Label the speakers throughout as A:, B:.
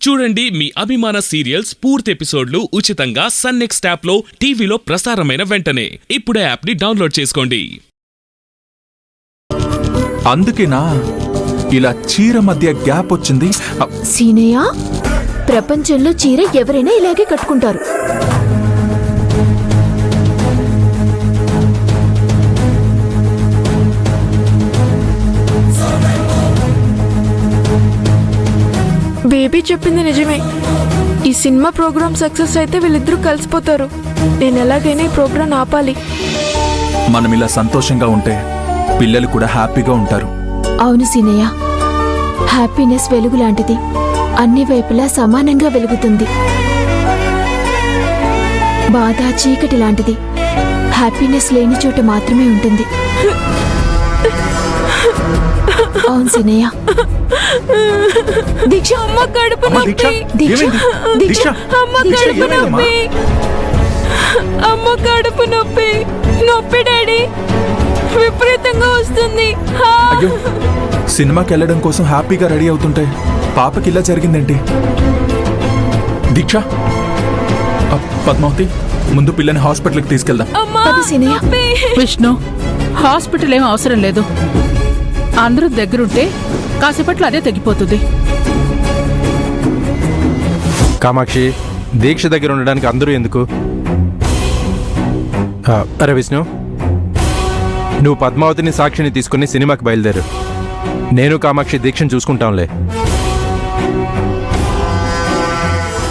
A: చూడండి మీ అభిమాన సీరియల్స్ పూర్తి ఎపిసోడ్లు ఉచితంగా సన్ నెక్స్ట్ యాప్ లో టీవీలో ప్రసారమైన వెంటనే ఇప్పుడే యాప్ ని డౌన్లోడ్ చేసుకోండి.
B: అందుకేనా ఇలా చీర మధ్య గ్యాప్ వచ్చింది.
C: సీనయ్య, ప్రపంచంలో చీర ఎవరైనా ఇలాగే కట్టుకుంటారు.
D: బేబీ చెప్పింది నిజమే. ఈ సినిమా ప్రోగ్రామ్ సక్సెస్ అయితే వీళ్ళిద్దరూ కలిసిపోతారు. నేను ఎలాగైనా ఈ ప్రోగ్రాం ఆపాలి.
B: మనం ఇలా సంతోషంగా ఉంటే పిల్లలు కూడా హ్యాపీగా ఉంటారు.
C: అవును సీనయ్య, హ్యాపీనెస్ వెలుగు లాంటిది. అన్ని వైపులా సమానంగా వెలుగుతుంది. బాధ చీకటి లాంటిది. హ్యాపీనెస్ లేని చోట మాత్రమే ఉంటుంది. అవును సీనయ్య. దీక్ష,
D: అమ్మ కడుపు నొప్పి.
C: దీక్ష,
D: అమ్మ కడుపు నొప్పి. అమ్మ కడుపు నొప్పి. నొప్పి డాడీ, విపరీతంగా వస్తుంది.
B: అయ్యో, సినిమాకి వెళ్ళడం కోసం హ్యాపీగా రెడీ అవుతుంటే పాపకి ఇలా జరిగిందేంటి? దీక్ష, పద్మావతి, ముందు పిల్లని హాస్పిటల్కి తీసుకెళ్దాం.
E: విష్ణు, హాస్పిటల్ ఏం అవసరం లేదు. అందరూ దగ్గరుంటే కాసేపట్లో అదే తగ్గిపోతుంది.
F: కామాక్షి, దీక్ష దగ్గర ఉండడానికి అందరూ ఎందుకు? అరే విష్ణు, నువ్వు పద్మావతిని సాక్షిని తీసుకుని సినిమాకి బయలుదేరు. నేను కామాక్షి దీక్షను చూసుకుంటాంలే.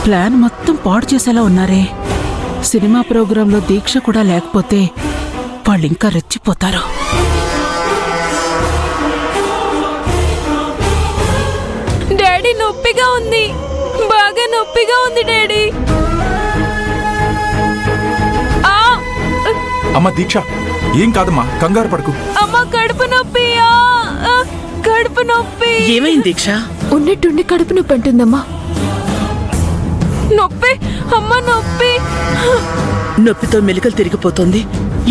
E: ప్లాన్ మొత్తం పాడు చేసేలా ఉన్నారే. సినిమా ప్రోగ్రాంలో దీక్ష కూడా లేకపోతే వాళ్ళు ఇంకా రెచ్చిపోతారు.
D: డాడీ, నొప్పిగా ఉంది. బాగా నొప్పిగా ఉంది డాడీ.
B: అమ్మ దీక్ష, ఏం కాదమ్మా, కంగారు పడకు.
D: అమ్మ కడుపు నొప్పి. కడుపు నొప్పి.
E: ఏమైంది దీక్ష?
C: ఉన్నట్టుండి కడుపు నొప్పి అంటుందమ్మా.
D: నొప్పి, అమ్మ నొప్పి.
E: నొప్పితో మెలికలు తిరిగిపోతుంది.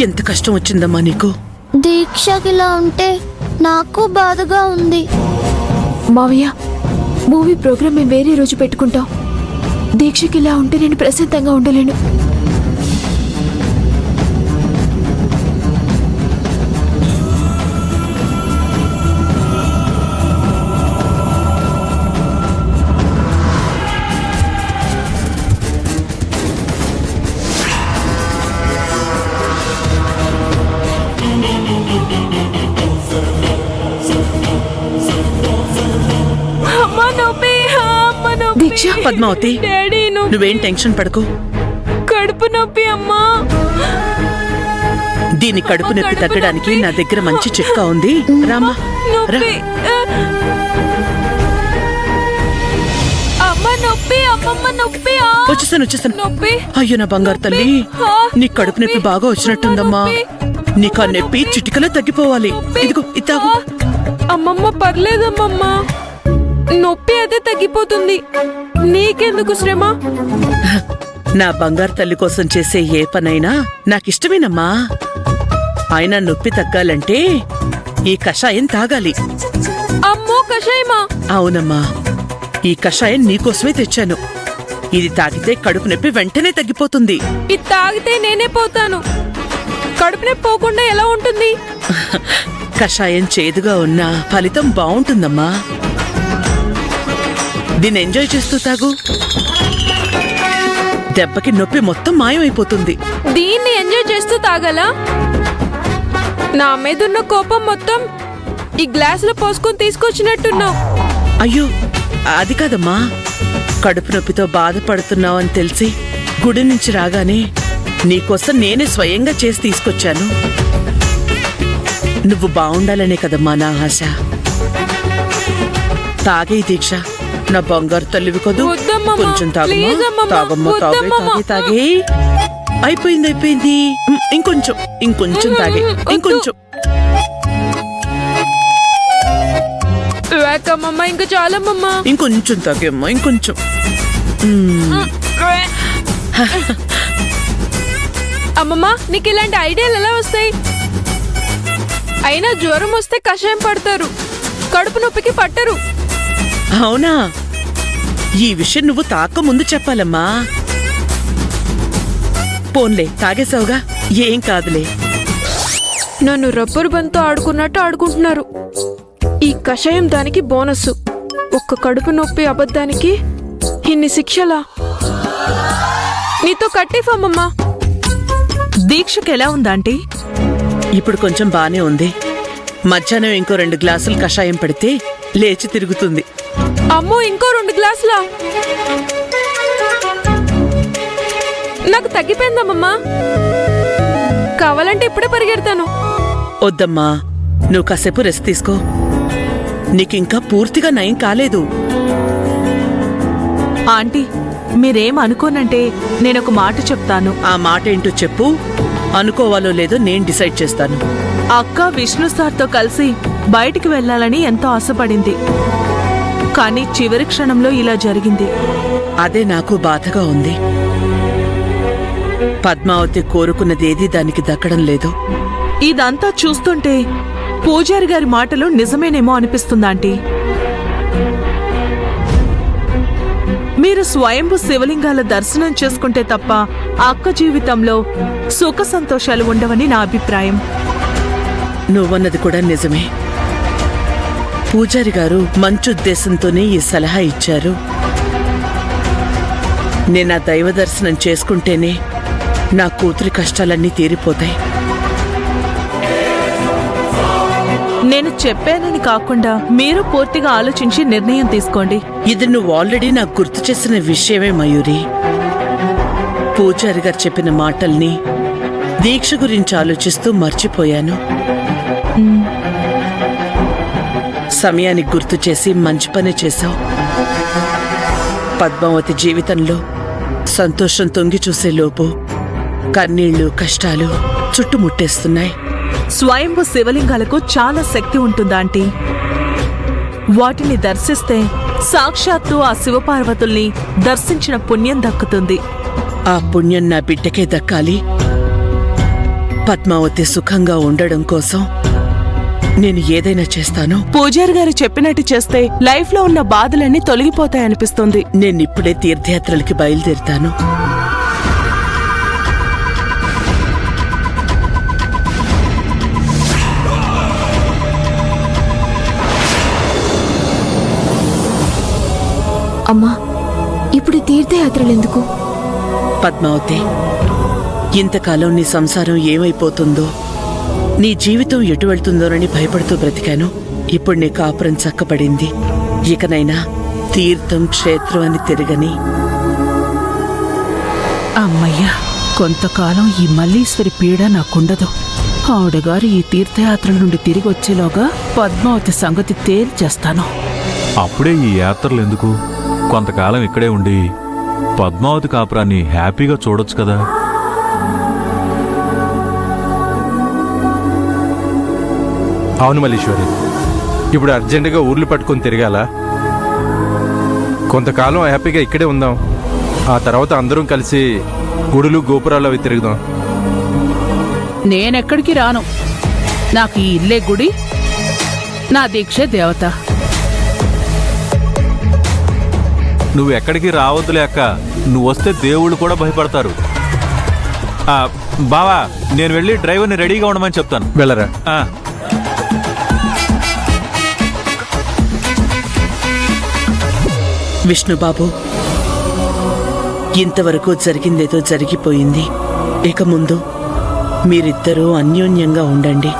E: ఎంత కష్టం వచ్చిందమ్మా నీకు?
G: దీక్షకిలా ఉంటే నాకు బాధగా ఉంది.
C: మావయ్య, మూవీ ప్రోగ్రామ్ మేము వేరే రోజు పెట్టుకుంటాం. దీక్షకి ఇలా ఉంటే నేను ప్రశాంతంగా ఉండలేను. దీక్ష,
E: పద్మావతి,
D: డాడీ
E: నువ్వేం టెన్షన్ పడకు.
D: కడుపు నొప్పి అమ్మా.
E: దీని కడుపు నొప్పి తగ్గడానికి నా దగ్గర మంచి చిట్కా ఉంది. రామా,
D: నొప్పి. అమ్మ నొప్పి. అమ్మమ్మ నొప్పి.
E: వచ్చేసాను.
D: నొప్పి.
E: అయ్యో నా బంగారు తల్లి, నీ కడుపు నొప్పి బాగా వచ్చినట్టుందమ్మా. నీకు ఆ నొప్పి చిటికలో తగ్గిపోవాలి. ఇదిగో ఇద్దాగు.
D: అమ్మమ్మ పర్లేదమ్మమ్మ, నొప్పి అదే తగ్గిపోతుంది. నీకెందుకు శ్రమ?
E: నా బంగారు తల్లి కోసం చేసే ఏ పనైనా నాకిష్టమేనమ్మా. అయినా నొప్పి తగ్గాలంటే ఈ కషాయం తాగాలి.
D: అమ్మో, కషాయమా?
E: అవునమ్మా, ఈ కషాయం నీకోసమే తెచ్చాను. ఇది తాగితే కడుపు నొప్పి వెంటనే తగ్గిపోతుంది.
D: ఇది తాగితే నేనే పోతాను. కడుపు నొప్పి పోకుండా ఎలా ఉంటుంది?
E: కషాయం చేదుగా ఉన్నా ఫలితం బావుంటుందమ్మా. దీన్ని ఎంజాయ్ చేస్తూ తాగు. దెబ్బకి నొప్పి మొత్తం మాయమైపోతుంది.
D: దీన్ని ఎంజాయ్ చేస్తూ తాగాలా? నా మీదున్న కోపం మొత్తం ఈ గ్లాసులో పోసుకొని తీసుకొచ్చినట్టున్నావు.
E: అయ్యో, అది కాదమ్మా. కడుపు నొప్పితో బాధపడుతున్నావని తెలిసి గుడి నుంచి రాగానే నీకోసం నేనే స్వయంగా చేసి తీసుకొచ్చాను. నువ్వు బావుండాలనే కదమ్మా నా ఆశ. తాగే దీక్ష, నా బంగారు తల్లివి కదూ. కొంచెం తాగమ్మా, తాగే. అయిపోయింది. ఇంకొంచెం తాగే. ఇంకొంచెం.
D: ఇంకా చాలమ్మా.
E: ఇంకొంచెం తాగేమ్మా, ఇంకొంచెం.
D: అమ్మమ్మ, నీకు ఇలాంటి ఐడియాలు ఎలా వస్తాయి? అయినా జ్వరం వస్తే కషాయం పడతారు, కడుపు నొప్పికి పట్టరు.
E: అవునా? ఈ విషయం నువ్వు తాకముందు చెప్పాలమ్మా. పోన్లే, తాగేసావుగా, ఏం కాదులే.
D: నన్ను రబ్బరు బంతో ఆడుకున్నట్టు ఆడుకుంటున్నారు. ఈ కషాయం దానికి బోనస్. ఒక్క కడుపు నొప్పి అబద్ధానికి ఇన్ని శిక్షలా? నీతో కట్టేఫామమ్మా.
H: దీక్షకి ఎలా ఉందాంటీ?
E: ఇప్పుడు కొంచెం బానే ఉంది. మధ్యాహ్నం ఇంకో 2 గ్లాసులు కషాయం పడితే లేచి తిరుగుతుంది.
D: అమ్మో, ఇంకో 2 గ్లాసులా? నాకు తగ్గిపోయిందమ్మమ్మా. కావాలంటే ఇప్పుడే పరిగెడతాను.
E: వద్దమ్మా, నువ్వు కాసేపు రెస్ట్ తీసుకో. నీకింకా పూర్తిగా నయం కాలేదు.
H: ఆంటీ, మీరేం అనుకోనంటే నేనొక మాట చెప్తాను.
E: ఆ మాట ఏంటో చెప్పు. అనుకోవాలో లేదో నేను డిసైడ్ చేస్తాను.
H: అక్క విష్ణు సార్తో కలిసి బయటికి వెళ్ళాలని ఎంతో ఆశపడింది. కానీ చివరి క్షణంలో ఇలా జరిగింది.
E: అదే నాకు బాధగా ఉంది. పద్మావతి కోరుకున్నదేదీ దానికి దక్కడం లేదు.
H: ఇదంతా చూస్తుంటే పూజారి గారి మాటలు నిజమేనేమో అనిపిస్తుందాంటీ. మీరు స్వయంభు శివలింగాల దర్శనం చేసుకుంటే తప్ప అక్క జీవితంలో సుఖ సంతోషాలు ఉండవని నా అభిప్రాయం.
E: నువ్వన్నది కూడా నిజమే. పూజారి గారు మంచి ఉద్దేశంతోనే ఈ సలహా ఇచ్చారు. నేను ఆ దైవ దర్శనం చేసుకుంటేనే నా కూతురి కష్టాలన్నీ తీరిపోతాయి.
H: నేను చెప్పానని కాకుండా మీరు పూర్తిగా ఆలోచించి నిర్ణయం తీసుకోండి.
E: ఇది నువ్వు ఆల్రెడీ నాకు గుర్తు చేసిన విషయమే మయూరి. పూజారి గారు చెప్పిన మాటల్ని, దీక్ష గురించి ఆలోచిస్తూ మర్చిపోయాను. సమయానికి గుర్తు చేసి మంచి పని చేశావు. పద్మావతి జీవితంలో సంతోషం తొంగి చూసే లోపు కన్నీళ్లు, కష్టాలు చుట్టుముట్టేస్తున్నాయి.
H: స్వయంభు శివలింగాలకు చాలా శక్తి ఉంటుందాంటీ. వాటిని దర్శిస్తే సాక్షాత్తు ఆ శివపార్వతుల్ని దర్శించిన పుణ్యం దక్కుతుంది.
E: ఆ పుణ్యం నా బిడ్డకే దక్కాలి. పద్మావతి సుఖంగా ఉండడం కోసం నేను ఏదైనా చేస్తాను.
H: పూజారి గారు చెప్పినట్టు చేస్తే లైఫ్ లో ఉన్న బాధలన్నీ తొలగిపోతాయనిపిస్తుంది.
E: నేనిప్పుడే తీర్థయాత్రలకి బయలుదేరుతాను.
C: అమ్మా, ఇప్పుడు ఈ తీర్థయాత్రలు ఎందుకు?
E: పద్మావతి, ఇంతకాలం నీ సంసారం ఏమైపోతుందో, నీ జీవితం ఎటు వెళ్తుందోనని భయపడుతూ బ్రతికాను. ఇప్పుడు నీ కాపురం చక్కబడింది. ఇకనైనా తీర్థం, క్షేత్రం అని తిరగని.
I: అమ్మయ్యా, కొంతకాలం ఈ మల్లీశ్వరి పీడ నాకుండదు. ఆవిడగారు ఈ తీర్థయాత్రల నుండి తిరిగి వచ్చేలోగా పద్మావతి సంగతి తేల్చేస్తాను.
J: అప్పుడే ఈ యాత్రలు ఎందుకు? కొంతకాలం ఇక్కడే ఉండి పద్మావతి కాపురాన్ని హ్యాపీగా చూడొచ్చు కదా.
F: అవును మల్లీశ్వరి, ఇప్పుడు అర్జెంటుగా ఊర్లు పట్టుకొని తిరగాల? కొంతకాలం హ్యాపీగా ఇక్కడే ఉందాం. ఆ తర్వాత అందరం కలిసి గుడులు, గోపురాలు అవి తిరుగుదాం.
I: నేనెక్కడికి రాను. నాకు ఈ ఇల్లే గుడి, నా దీక్షే దేవత.
J: నువ్వు ఎక్కడికి రావద్దులే అక్క. నువ్వు వస్తే దేవుళ్ళు కూడా భయపడతారు. బావా, నేను వెళ్ళి డ్రైవర్ని రెడీగా ఉండమని చెప్తాను.
F: వెళ్ళరా.
E: విష్ణుబాబు, ఇంతవరకు జరిగిందేదో జరిగిపోయింది. ఇక ముందు మీరిద్దరూ అన్యోన్యంగా ఉండండి.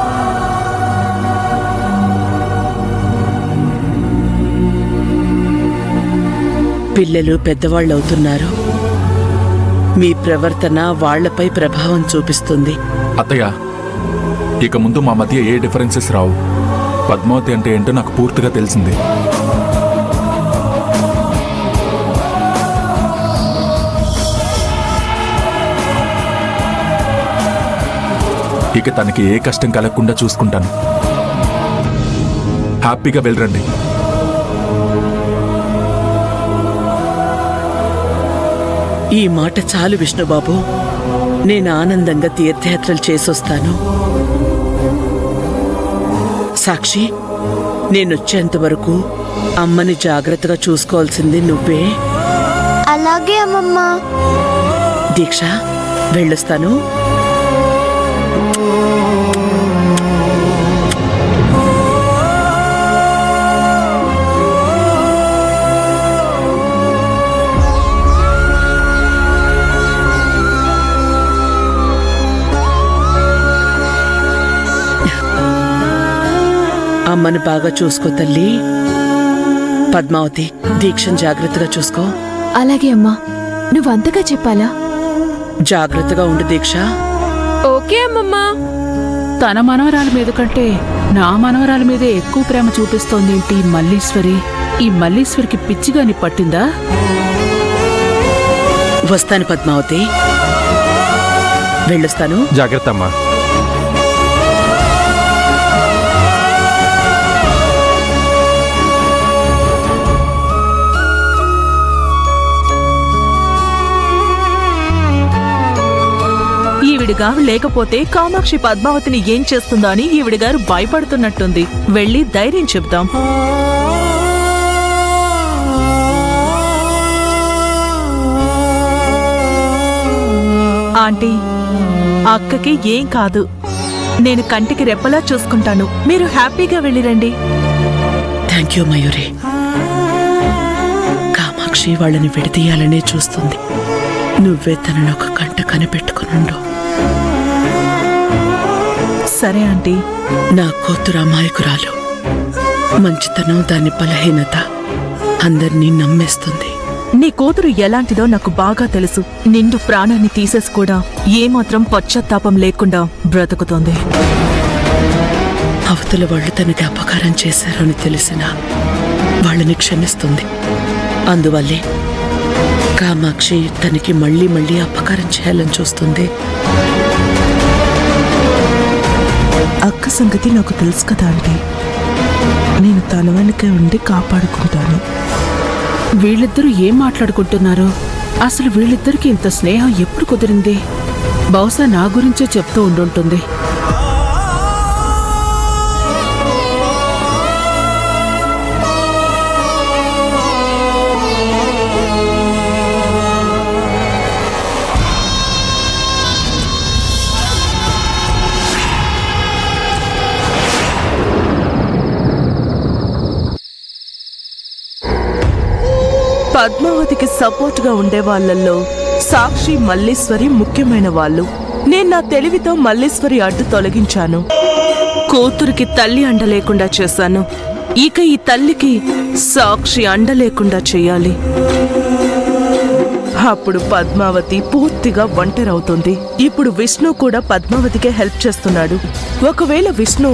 E: పిల్లలు పెద్దవాళ్ళవుతున్నారు. మీ ప్రవర్తన వాళ్లపై ప్రభావం చూపిస్తుంది.
B: అత్తయ్య, ఇక ముందు మా మధ్య ఏ డిఫరెన్సెస్ రావు. పద్మావతి అంటే ఏంటో నాకు పూర్తిగా తెలిసింది. ఇక తనకి ఏ కష్టం కలగకుండా చూసుకుంటాను. హ్యాపీగా వెళ్ళరండి.
E: ఈ మాట చాలు విష్ణుబాబు. నేను ఆనందంగా తీర్థయాత్రలు చేసొస్తాను. సాక్షి, నేనొచ్చేంత వరకు అమ్మని జాగ్రత్తగా చూసుకోవాల్సింది నువ్వే.
G: అలాగే అమ్మమ్మ.
E: దీక్ష, వెళ్ళొస్తాను. అమ్మని బాగా చూసుకో తల్లి. పద్మావతి, దీక్షను జాగ్రత్తగా చూసుకో.
C: అలాగే అమ్మా. నువ్వంతగా చెప్పాలా?
E: జాగ్రత్తగా ఉండు దీక్ష.
D: ఓకే అమ్మమ్మా.
I: తన మనవరాల మీద కంటే నా మనవరాల మీదే ఎక్కువ ప్రేమ చూపిస్తోందేంటి ఈ మల్లీశ్వరి? ఈ మల్లీశ్వరికి పిచ్చిగాని పట్టిందా?
E: వస్తాను పద్మావతి, వెళ్ళొస్తాను.
F: జాగ్రత్త అమ్మా.
H: ఈవిడిగారు లేకపోతే కామాక్షి పద్మావతిని ఏం చేస్తుందో అని ఈవిడిగారు భయపడుతున్నట్టుంది. వెళ్ళి ధైర్యం చెప్దాం. ఆంటీ, అక్కకి ఏం కాదు. నేను కంటికి రెప్పలా చూసుకుంటాను. మీరు హ్యాపీగా వెళ్ళిరండి.
E: Thank you Mayuri. కామాక్షి వాళ్ళని విడదీయాలనే చూస్తుంది. నువ్వే తనను ఒక కంట కనిపెట్టుకునుండు.
H: సరే ఆంటీ.
E: నా కూతురు అమాయకురాలు. మంచితనం దాని బలహీనత అందరినీ నమ్మేస్తుంది.
H: నీ కూతురు ఎలాంటిదో నాకు బాగా తెలుసు. నిండు ప్రాణాన్ని తీసేసి కూడా ఏమాత్రం పశ్చాత్తాపం లేకుండా బ్రతుకుతోంది.
E: అవతల వాళ్ళు తనకి అపకారం చేశారని తెలిసినా వాళ్ళని క్షమిస్తుంది. అందువల్లే కామాక్షి తనకి మళ్ళీ మళ్ళీ అపకారం చేయాలని చూస్తుంది.
H: అక్క సంగతి నాకు తెలుసు కదా ఆంటీ. నేను తన వెనకే ఉండి కాపాడుకుంటాను.
I: వీళ్ళిద్దరూ ఏం మాట్లాడుకుంటున్నారు? అసలు వీళ్ళిద్దరికి ఇంత స్నేహం ఎప్పుడు కుదిరింది? బహుశా నా గురించే చెప్తూ ఉండుంటుంది.
H: పద్మావతికి సపోర్ట్ గా ఉండే వాళ్ళల్లో సాక్షి, మల్లీశ్వరి ముఖ్యమైన వాళ్ళు. నేను నా తెలివితో మల్లీశ్వరి అడ్డు తొలగించాను. కూతురికి తల్లి అండ లేకుండా చేశాను. ఇక ఈ తల్లికి సాక్షి అండ లేకుండా చెయ్యాలి. అప్పుడు పద్మావతి పూర్తిగా ఒంటరవుతుంది. ఇప్పుడు విష్ణు కూడా పద్మావతికే హెల్ప్ చేస్తున్నాడు. ఒకవేళ విష్ణు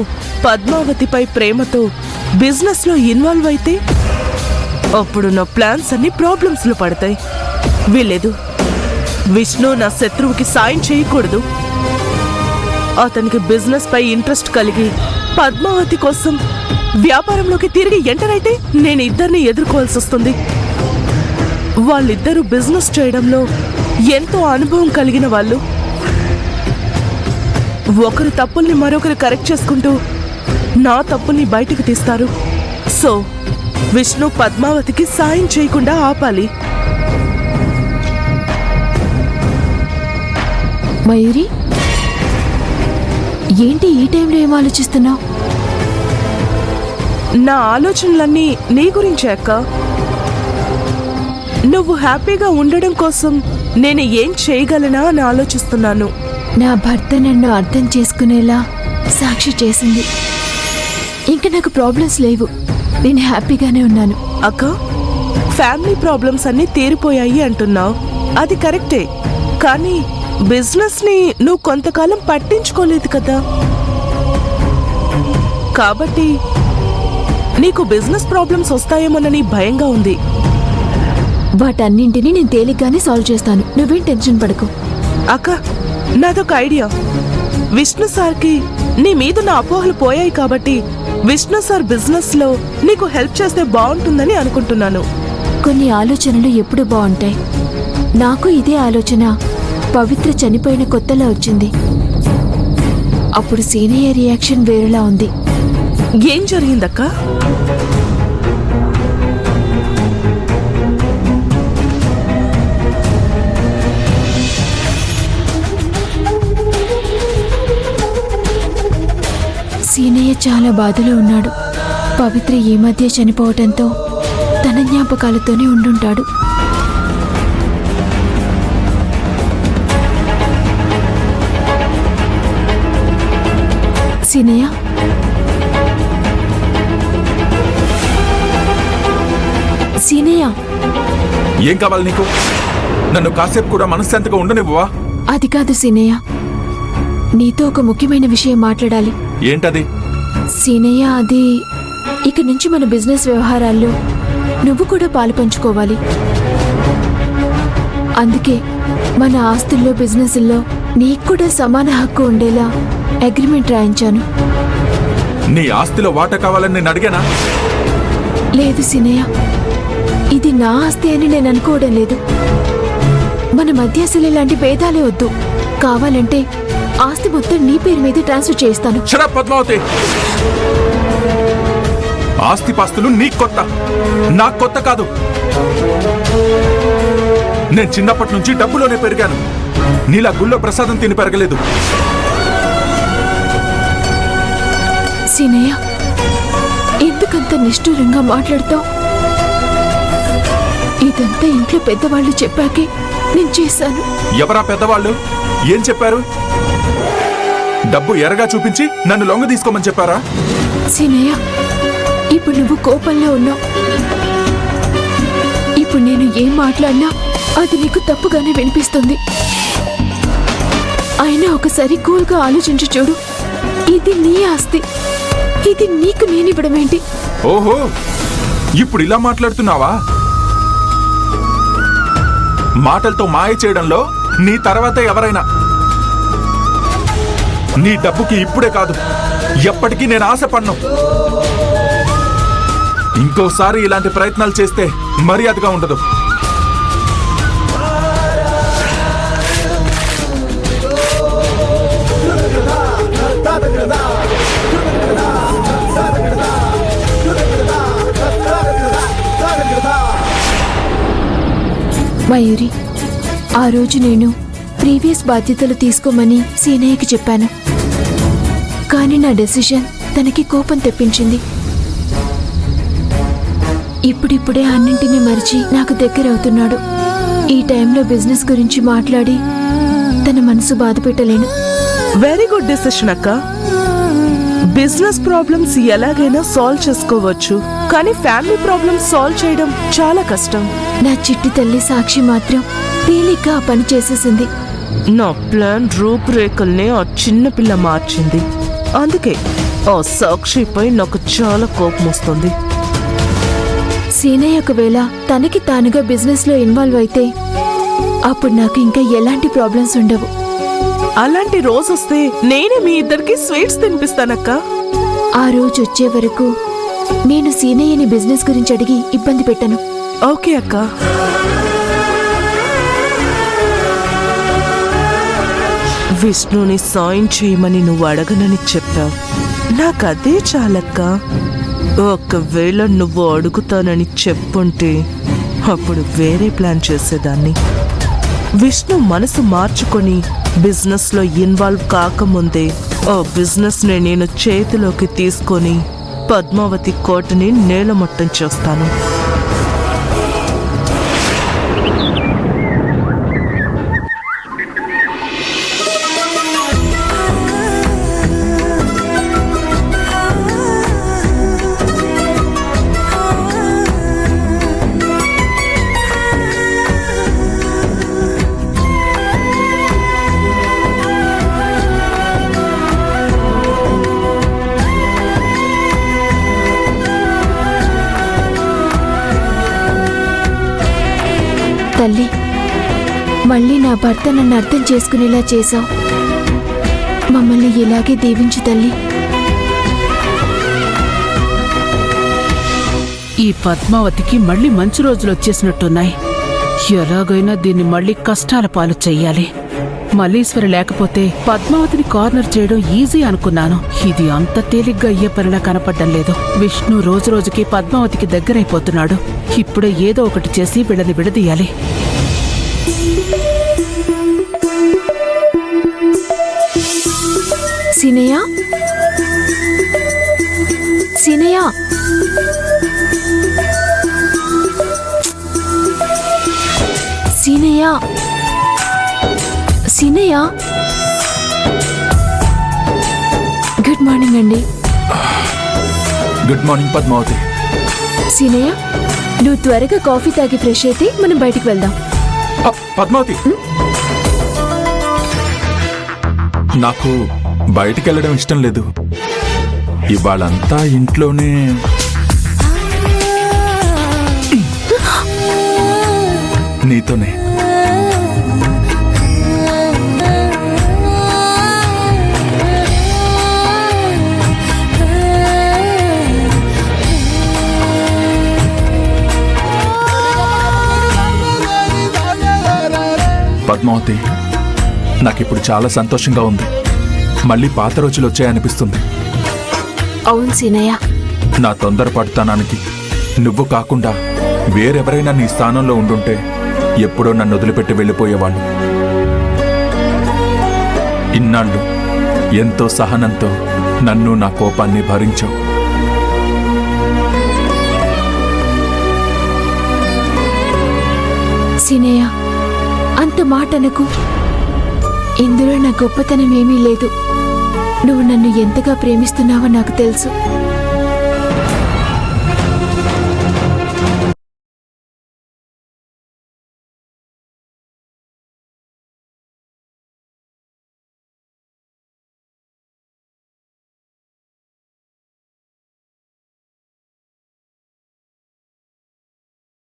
H: పద్మావతిపై ప్రేమతో బిజినెస్ లో ఇన్వాల్వ్ అయితే అప్పుడు నా ప్లాన్స్ అన్ని ప్రాబ్లమ్స్ లో పడతాయి. వీలేదు. విష్ణు నా శత్రువుకి సాయం చేయకూడదు. అతనికి బిజినెస్ పై ఇంట్రెస్ట్ కలిగి పద్మావతి కోసం వ్యాపారంలోకి తిరిగి ఎంటర్ అయితే నేను ఇద్దరిని ఎదుర్కోవాల్సి వస్తుంది. వాళ్ళిద్దరూ బిజినెస్ చేయడంలో ఎంతో అనుభవం కలిగిన వాళ్ళు. ఒకరు తప్పుల్ని మరొకరు కరెక్ట్ చేసుకుంటూ నా తప్పుల్ని బయటకు తీస్తారు. సో విష్ణు పద్మావతికి సాయం చేయకుండా ఆపాలి.
C: మయూరి, ఏంటి ఈ టైంలో ఏం ఆలోచిస్తున్నావు?
H: నా ఆలోచనలన్నీ నీ గురించే అక్క. నువ్వు హ్యాపీగా ఉండడం కోసం నేను ఏం చేయగలనా అని ఆలోచిస్తున్నాను.
C: నా భర్త నన్ను అర్థం చేసుకునేలా సాక్షి చేసింది. ఇంకా నాకు ప్రాబ్లమ్స్ లేవు. నేను హ్యాపీగానే ఉన్నాను.
H: అక్క, ఫ్యామిలీ ప్రాబ్లమ్స్ అన్నీ తీరిపోయాయి అంటున్నావు. అది కరెక్టే. కానీ బిజినెస్ ని నువ్వు కొంతకాలం పట్టించుకోలేదు కదా. కాబట్టి నీకు బిజినెస్ ప్రాబ్లమ్స్ వస్తాయేమోనని భయంగా ఉంది.
C: వాటన్నింటినీ నేను తేలిగ్గానే సాల్వ్ చేస్తాను. నువ్వేం టెన్షన్ పడకు.
H: అక్క, నాదొక ఐడియా. విష్ణు సార్కి నీ మీద నా అపోహలు పోయాయి కాబట్టి విష్ణు సార్ బిజినెస్ లో నీకు హెల్ప్ చేస్తే బాగుంటుందని అనుకుంటున్నాను.
C: కొన్ని ఆలోచనలు ఎప్పుడు బాగుంటాయి. నాకు ఇదే ఆలోచన పవిత్ర చనిపోయిన కొత్తలా వచ్చింది. అప్పుడు సీనియర్ రియాక్షన్ వేరేలా ఉంది.
H: ఏం జరిగిందక్క?
C: చాలా బాధలో ఉన్నాడు. పవిత్ర ఈ మధ్య చనిపోవటంతో తన జ్ఞాపకాలతోనే ఉండుంటాడు. సీనయ్య, సీనయ్య,
B: ఏం కావాలి నీకు? నన్ను కాసేపు కూడా మనశ్శాంతిగా ఉండనివ్వవా?
C: అది కాదు సీనయ్య, నీతో ఒక ముఖ్యమైన విషయం మాట్లాడాలి.
B: ఏంటది?
C: సీనయ్య, అది ఇక నుంచి మన బిజినెస్ వ్యవహారాల్లో నువ్వు కూడా పాలు పంచుకోవాలి. అందుకే మన ఆస్తుల్లో బిజినెస్ల్లో నీకు కూడా సమాన హక్కు ఉండేలా అగ్రిమెంట్ రాయించాను.
B: నీ ఆస్తిలో వాటా కావాలని నేను అడిగానా?
C: లేదు సీనయ్య, ఇది నా ఆస్తి అని నేను అనుకోవడం లేదు. మన మధ్య అసలు ఇలాంటి భేదాలే వద్దు. కావాలంటే ఆస్తి మొత్తం నీ పేరు మీద ట్రాన్స్ఫర్ చేస్తాను.
B: Shut up Padmavati. ఆస్తి పాస్తులు నీకు కొత్త, నాకు కొత్త కాదు. నేను చిన్నప్పటి నుంచి డబ్బులోనే పెరిగాను. నీలా గుళ్ళో ప్రసాదం తిని పెరగలేదు.
C: సీనయ్య, ఎందుకంత నిష్ఠూరంగా మాట్లాడతావు? ఇదంతా ఇంట్లో పెద్దవాళ్ళు చెప్పాకే నేను చేశాను.
B: ఎవరా పెద్దవాళ్ళు? ఏం చెప్పారు? డబ్బు ఎరగా చూపించి నన్ను లొంగ తీసుకోమని చెప్పారా?
C: సీనయ్య, ఇప్పుడు నువ్వు కోపంలో ఉన్నావు. ఇప్పుడు నేను ఏం మాట్లాడినా అది నీకు తప్పుగానే వినిపిస్తుంది. అయినా ఒకసారి కూల్గా ఆలోచించి చూడు. ఇది నీ ఆస్తి, ఇది నీకు నేనివ్వడమేంటి?
B: ఓహో, ఇప్పుడు ఇలా మాట్లాడుతున్నావా? మాటలతో మాయ చేయడంలో నీ తర్వాత ఎవరైనా. నీ డబ్బుకి ఇప్పుడే కాదు, ఎప్పటికీ నేను ఆశపడను. ఇంకోసారి ఇలాంటి ప్రయత్నాలు చేస్తే మర్యాదగా ఉండదు.
C: మయూరి, ఆ రోజు నేను ప్రీవియస్ బాధ్యతలు తీసుకోమని సీనయ్యకి చెప్పాను. కానీ నా డెసిషన్ తనకి కోపం తెప్పించింది. ఇప్పుడిప్పుడే అన్నింటినీ మరిచి నాకు దగ్గరవుతున్నాడు. ఈ టైంలో బిజినెస్ గురించి మాట్లాడి తన మనసు బాధ పెట్టలేను.
H: వెరీ గుడ్ డెసిషన్ అక్క. బిజినెస్ ప్రాబ్లమ్స్ ఎలాగైనా సాల్వ్ చేసుకోవచ్చు, కానీ ఫ్యామిలీ ప్రాబ్లమ్స్ సాల్వ్ చేయడం చాలా కష్టం.
C: నా చిట్టి తల్లి సాక్షి మాత్రం తేలిగ్గా ఆ పని చేసేసింది.
H: నా ప్లాన్ రూపురేఖల్ని ఆ చిన్న పిల్ల మార్చింది. అందుకే ఆ సాక్షిపై నాకు చాలా కోపం వస్తుంది.
C: సీనయ్య ఒకవేళ తనకి తానుగా బిజినెస్ లో ఇన్వాల్వ్ అయితే అప్పుడు నాకు ఇంకా ఎలాంటి ప్రాబ్లమ్స్ ఉండవు.
H: అలాంటి రోజు వస్తే నేనే మీ ఇద్దరికి స్వీట్స్ తినిపిస్తానక్క.
C: ఆ రోజు వచ్చే వరకు నేను సీనయ్యని బిజినెస్ గురించి అడిగి ఇబ్బంది పెట్టను.
H: ఓకే అక్క. విష్ణుని సాయం చేయమని నువ్వు అడగనని చెప్పావు. నాకదే చాలక్క. ఒకవేళ నువ్వు అడుగుతానని చెప్పుంటే అప్పుడు వేరే ప్లాన్ చేసేదాన్ని. విష్ణు మనసు మార్చుకొని బిజినెస్లో ఇన్వాల్వ్ కాకముందే ఆ బిజినెస్ని నేను చేతిలోకి తీసుకొని పద్మావతి కోటని నేలమట్టం చేస్తాను.
C: తల్లి, మళ్ళీ నా భర్త నన్ను అర్థం చేసుకునేలా చేశావు. మమ్మల్ని ఇలాగే దీవించు తల్లి.
I: ఈ పద్మావతికి మళ్ళీ మంచి రోజులు వచ్చేసినట్టున్నాయి. ఎలాగైనా దీన్ని మళ్ళీ కష్టాల పాలు చెయ్యాలి. మల్లీశ్వరి లేకపోతే పద్మావతిని కార్నర్ చేయడం ఈజీ అనుకున్నాను. ఇది అంత తేలిగ్గా అయ్యే పనిలా కనపడ్డం లేదు. విష్ణు రోజు రోజుకి పద్మావతికి దగ్గరైపోతున్నాడు. ఇప్పుడే ఏదో ఒకటి చేసి వీళ్ళని విడదీయాలి.
C: సీనయ్య, సీనయ్య సీనయ్య సీనయ్య గుడ్ మార్నింగ్ అండి.
B: Good morning Padmavathi.
C: సీనయ్య నువ్వు త్వరగా కాఫీ తాగి ఫ్రెష్ అయితే మనం బయటికి వెళ్దాం.
B: పద్మావతి, నాకు బయటికి వెళ్ళడం ఇష్టం లేదు. ఇవాళంతా ఇంట్లోనే. నీతోనే. పద్మావతి, నాకిప్పుడు చాలా సంతోషంగా ఉంది. మళ్ళీ పాత రోజులు వచ్చాయనిపిస్తుంది.
C: అవును సీనయ్య.
B: నా తొందరపడుతానానికి నువ్వు కాకుండా వేరెవరైనా నీ స్థానంలో ఉండుంటే ఎప్పుడో నన్ను వదిలిపెట్టి వెళ్ళిపోయేవాళ్ళు. ఇన్నాళ్ళు ఎంతో సహనంతో నన్ను నా కోపాన్ని భరించావు.
C: సీనయ్య అంత మాటనకు. ఇందులో నా గొప్పతనం ఏమీ లేదు. నువ్వు నన్ను ఎంతగా ప్రేమిస్తున్నావో నాకు తెలుసు.